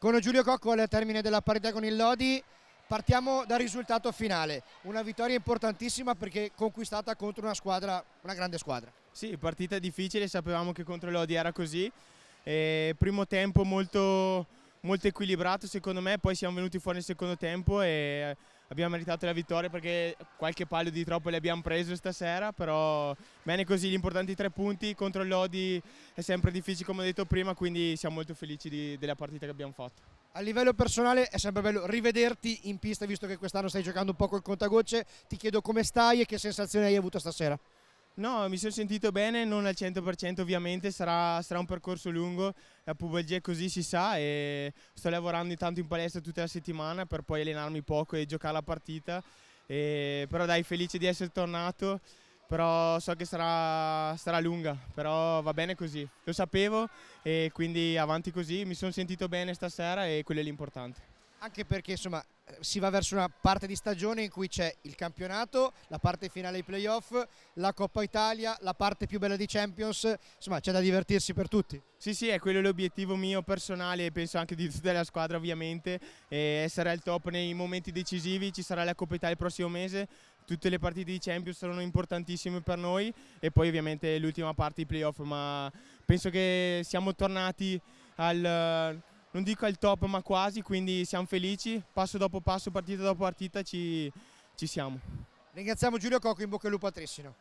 Con Giulio Cocco al termine della partita con il Lodi partiamo dal risultato finale, una vittoria importantissima perché conquistata contro una grande squadra. Sì, partita difficile, sapevamo che contro l'Odi era così. Primo tempo molto equilibrato secondo me, poi siamo venuti fuori nel secondo tempo e abbiamo meritato la vittoria perché qualche palio di troppo le abbiamo preso stasera, però bene così, gli importanti 3 punti contro l'Odi è sempre difficile come ho detto prima, quindi siamo molto felici della partita che abbiamo fatto. A livello personale è sempre bello rivederti in pista, visto che quest'anno stai giocando un po' col contagocce. Ti chiedo come stai e che sensazioni hai avuto stasera. No, mi sono sentito bene, non al 100% ovviamente, sarà un percorso lungo, la pubalgia così si sa e sto lavorando intanto in palestra tutta la settimana per poi allenarmi poco e giocare la partita, però dai, felice di essere tornato, però so che sarà lunga, però va bene così, lo sapevo e quindi avanti così, mi sono sentito bene stasera e quello è l'importante. Anche perché insomma si va verso una parte di stagione in cui c'è il campionato, la parte finale dei playoff, la Coppa Italia, la parte più bella di Champions, insomma c'è da divertirsi per tutti. Sì, è quello l'obiettivo mio personale e penso anche di tutta la squadra ovviamente, essere al top nei momenti decisivi, ci sarà la Coppa Italia il prossimo mese, tutte le partite di Champions saranno importantissime per noi e poi ovviamente l'ultima parte di playoff, ma penso che siamo tornati non dico al top ma quasi, quindi siamo felici, passo dopo passo, partita dopo partita ci siamo. Ringraziamo Giulio Cocco, in bocca al lupo a Trissino.